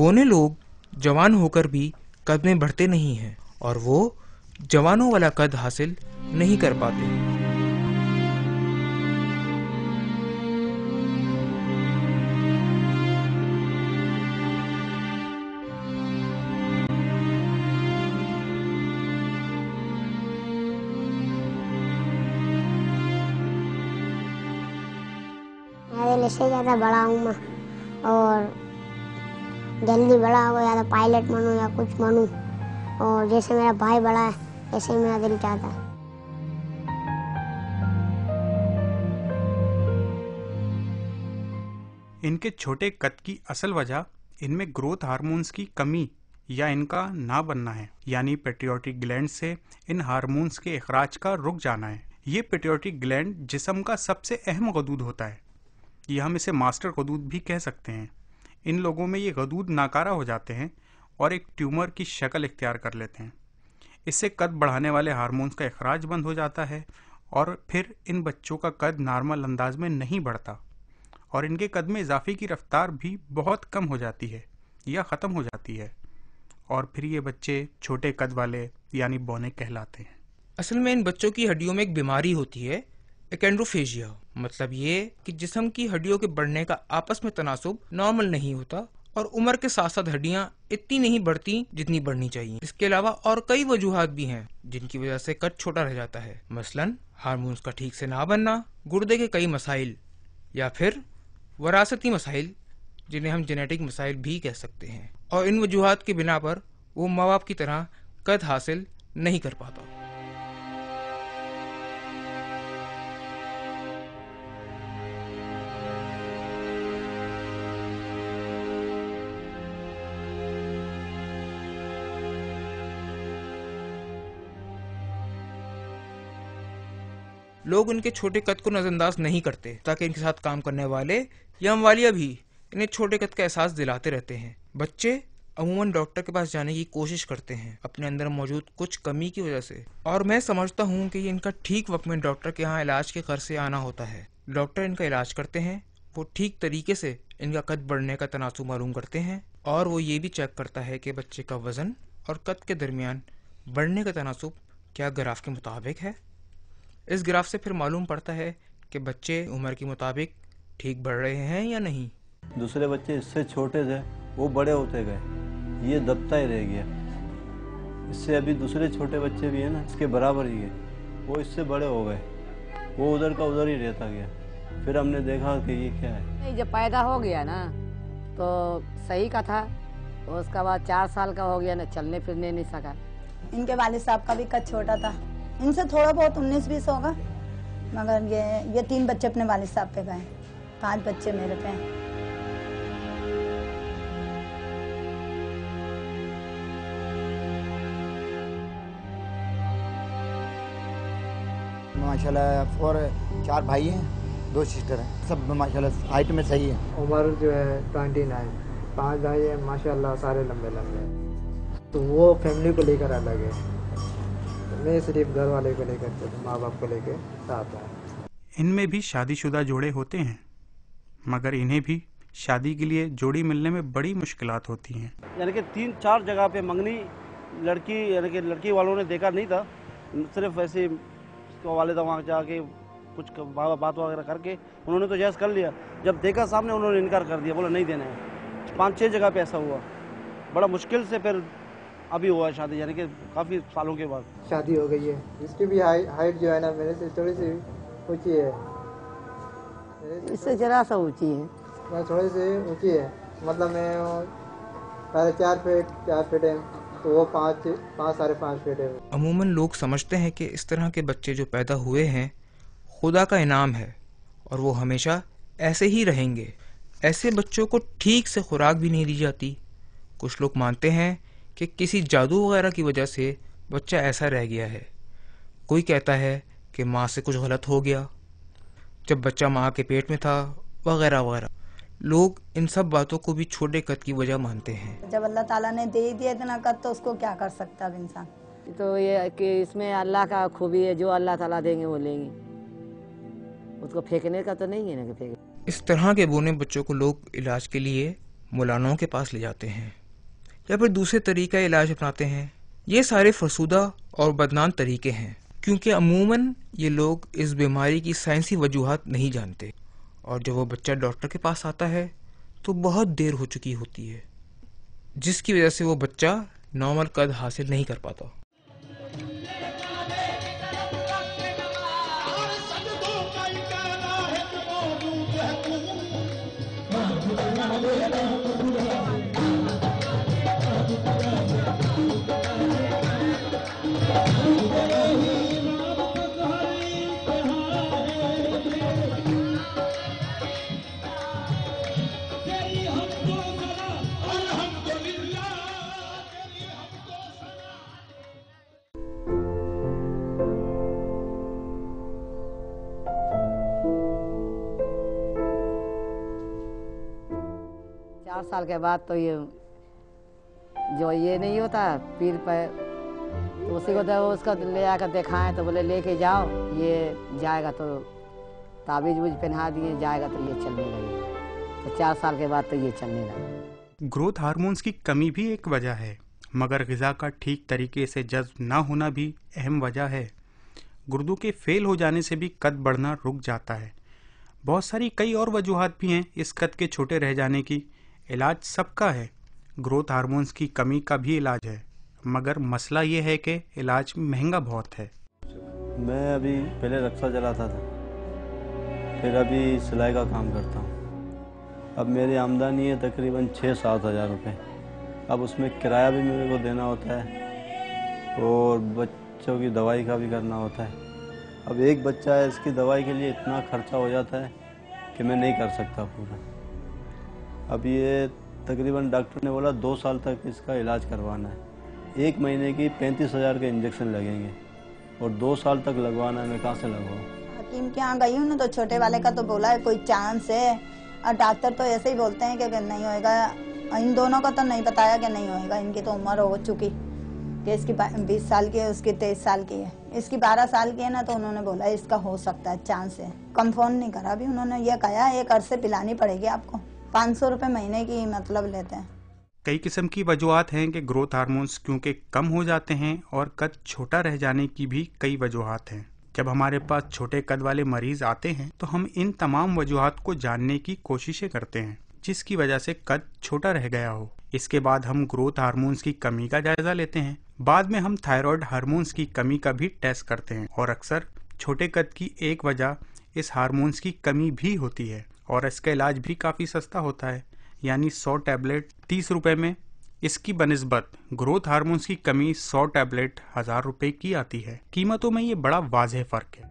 बोने लोग जवान होकर भी कद में बढ़ते नहीं हैं और वो जवानों वाला कद हासिल नहीं कर पाते। मेरे से ज़्यादा बड़ा हूँ मैं और जल्दी बड़ा हो या तो पायलट बनूँ या कुछ बनूँ, और जैसे मेरा भाई बड़ा है ऐसे मेरा दिल चाहता है। इनके छोटे कद की असल वजह इनमें ग्रोथ हार्मोन्स की कमी या इनका ना बनना है, यानी पेट्रियोटिक ग्लैंड से इन हार्मोन्स के इखराज का रुक जाना है। ये पेट्रियोटिक ग्लैंड जिस्म का सबसे अहम गदूद होता है, या हम इसे मास्टर गदूद भी कह सकते हैं। इन लोगों में ये गदूद नाकारा हो जाते हैं और एक ट्यूमर की शक्ल इख्तियार कर लेते हैं। इससे कद बढ़ाने वाले हार्मोन्स का इखराज बंद हो जाता है और फिर इन बच्चों का कद नॉर्मल अंदाज में नहीं बढ़ता और इनके कद में इजाफे की रफ्तार भी बहुत कम हो जाती है या ख़त्म हो जाती है, और फिर ये बच्चे छोटे कद वाले यानी बौने कहलाते हैं। असल में इन बच्चों की हड्डियों में एक बीमारी होती है, एकेंड्रोफेजिया। मतलब ये कि जिस्म की हड्डियों के बढ़ने का आपस में तनासुब नॉर्मल नहीं होता और उम्र के साथ साथ हड्डियां इतनी नहीं बढ़ती जितनी बढ़नी चाहिए। इसके अलावा और कई वजूहात भी हैं जिनकी वजह से कद छोटा रह जाता है, मसलन हार्मोन्स का ठीक से ना बनना, गुर्दे के कई मसाइल, या फिर वरासती मसाइल जिन्हें हम जेनेटिक मसाइल भी कह सकते हैं। और इन वजूहात की बिना पर वो माँ बाप की तरह कद हासिल नहीं कर पाता। लोग उनके छोटे कद को नजरअंदाज नहीं करते ताकि इनके साथ काम करने वाले या अमवालिया भी इन्हें छोटे कद का एहसास दिलाते रहते हैं। बच्चे अमूमन डॉक्टर के पास जाने की कोशिश करते हैं अपने अंदर मौजूद कुछ कमी की वजह से, और मैं समझता हूँ कि इनका ठीक वक्त में डॉक्टर के यहाँ इलाज के खर्च से आना होता है। डॉक्टर इनका इलाज करते हैं, वो ठीक तरीके से इनका कद बढ़ने का तनासुब मालूम करते हैं और वो ये भी चेक करता है कि बच्चे का वजन और कद के दरमियान बढ़ने का तनासुब क्या ग्राफ के मुताबिक है। इस ग्राफ से फिर मालूम पड़ता है कि बच्चे उम्र के मुताबिक ठीक बढ़ रहे हैं या नहीं। दूसरे बच्चे इससे छोटे थे वो बड़े होते गए, ये दबता ही रह गया। इससे अभी दूसरे छोटे बच्चे भी हैं ना, इसके बराबर ही है, वो इससे बड़े हो गए, वो उधर का उधर ही रहता गया। फिर हमने देखा कि ये क्या है। जब पैदा हो गया ना तो सही का था, तो उसके बाद 4 साल का हो गया ना, चलने फिरने नहीं सका। इनके वालिद साहब का भी कद छोटा था, इनसे थोड़ा बहुत 19-20 होगा, मगर ये 3 बच्चे अपने वालिद साहब पे गए, 5 बच्चे मेरे पे हैं। माशाल्लाह, और 4 भाई हैं, 2 सिस्टर हैं, सब माशाल्लाह हाइट में सही है। उम्र जो है 29, 5 भाई हैं माशाल्लाह, सारे लंबे लंबे, तो वो फैमिली को लेकर अलग है, मैं सिर्फ घर वाले को लेकर, माँ बाप को लेकर साथ है। इनमें भी शादीशुदा जोड़े होते हैं, मगर इन्हें भी शादी के लिए जोड़ी मिलने में बड़ी मुश्किलात होती हैं। यानी कि 3-4 जगह पे मंगनी लड़की, यानी कि लड़की वालों ने देखा नहीं था, सिर्फ ऐसे वाले था वहाँ जाके कुछ बात वगैरह करके उन्होंने तो जायज़ कर लिया। जब देखा सामने उन्होंने इनकार कर दिया, बोला नहीं देना है। 5-6 जगह पे ऐसा हुआ, बड़ा मुश्किल से फिर अभी हुआ है शादी, यानी कि काफ़ी सालों के बाद शादी हो गई है। इसकी भी हाइट जो है ना मेरे से थोड़ी सी ऊंची है, इससे जरा सा ऊंची है, मैं थोड़ी सी ऊंची है, मतलब मैं 4 फीट है, तो वो 5-5.5 फीट है। अमूमन लोग समझते हैं कि इस तरह के बच्चे जो पैदा हुए हैं खुदा का इनाम है और वो हमेशा ऐसे ही रहेंगे। ऐसे बच्चों को ठीक से खुराक भी नहीं दी जाती। कुछ लोग मानते हैं कि किसी जादू वगैरह की वजह से बच्चा ऐसा रह गया है। कोई कहता है कि माँ से कुछ गलत हो गया जब बच्चा माँ के पेट में था, वगैरह वगैरह। लोग इन सब बातों को भी छोटे कद की वजह मानते हैं। जब अल्लाह ताला ने दे ही दिया इतना कद तो उसको क्या कर सकता है इंसान। तो ये कि इसमें अल्लाह का खूबी है, जो अल्लाह ताला देंगे वो लेंगे, उसको फेंकने का तो नहीं है ना कि फेंक। इस तरह के बोने बच्चों को लोग इलाज के लिए मौलानाओं के पास ले जाते हैं या फिर दूसरे तरीका इलाज अपनाते हैं। ये सारे फरसूदा और बदनाम तरीके हैं, क्योंकि अमूमन ये लोग इस बीमारी की साइंसी वजूहात नहीं जानते, और जब वो बच्चा डॉक्टर के पास आता है तो बहुत देर हो चुकी होती है, जिसकी वजह से वो बच्चा नॉर्मल कद हासिल नहीं कर पाता। चार साल के बाद तो ये जो ये नहीं होता पीर पर, तो उसी को तो उसका ले आकर दिखाएं तो बोले लेके जाओ, ये जाएगा तो ताबीज वूज पहना दिए, जाएगा तो ये चलने लगे। तो 4 साल के बाद तो ये चलने लगा। ग्रोथ हार्मोन्स की कमी भी एक वजह है, मगर ग़िज़ा का ठीक तरीके से जज्ब ना होना भी अहम वजह है। गुर्दों के फेल हो जाने से भी कद बढ़ना रुक जाता है। बहुत सारी कई और वजूहात भी हैं इस कद के छोटे रह जाने की। इलाज सबका है, ग्रोथ हार्मोन्स की कमी का भी इलाज है, मगर मसला ये है कि इलाज महंगा बहुत है। मैं अभी पहले रिक्शा चलाता था, फिर अभी सिलाई का काम करता हूँ। अब मेरी आमदनी है तकरीबन 6-7 हज़ार रुपये। अब उसमें किराया भी मेरे को देना होता है और बच्चों की दवाई का भी करना होता है। अब एक बच्चा है, इसकी दवाई के लिए इतना खर्चा हो जाता है कि मैं नहीं कर सकता पूरा। अब ये तकरीबन डॉक्टर ने बोला 2 साल तक इसका इलाज करवाना है। 1 महीने की 35,000 के इंजेक्शन लगेंगे और 2 साल तक लगवाना है। मैं कहाँ से लगवाऊँ? हकीम के यहाँ गई हूँ ना, तो छोटे वाले का तो बोला है कोई चांस है, और डॉक्टर तो ऐसे ही बोलते हैं कि नहीं होएगा। इन दोनों का तो नहीं बताया कि नहीं होएगा, इनकी तो उम्र हो चुकी कि इसकी 20 साल की है, उसकी 23 साल की है, इसकी 12 साल की है ना, तो उन्होंने बोला इसका हो सकता है, चांस है। कंफर्म नहीं करा अभी, उन्होंने ये कहा एक अर्से पिलानी पड़ेगी आपको। 500 रुपये महीने की मतलब लेते हैं। कई किस्म की वजूहात हैं कि ग्रोथ हार्मोन्स क्योंकि कम हो जाते हैं, और कद छोटा रह जाने की भी कई वजूहात हैं। जब हमारे पास छोटे कद वाले मरीज आते हैं तो हम इन तमाम वजूहात को जानने की कोशिशें करते हैं जिसकी वजह से कद छोटा रह गया हो। इसके बाद हम ग्रोथ हार्मोन्स की कमी का जायजा लेते हैं। बाद में हम थायराइड हार्मोन्स की कमी का भी टेस्ट करते हैं, और अक्सर छोटे कद की एक वजह इस हार्मोन्स की कमी भी होती है, और इसका इलाज भी काफ़ी सस्ता होता है, यानी 100 टैबलेट 30 रुपये में। इसकी बनिस्बत ग्रोथ हार्मोन्स की कमी 100 टैबलेट 1000 रुपये की आती है। कीमतों में ये बड़ा वाज़ेह फ़र्क है।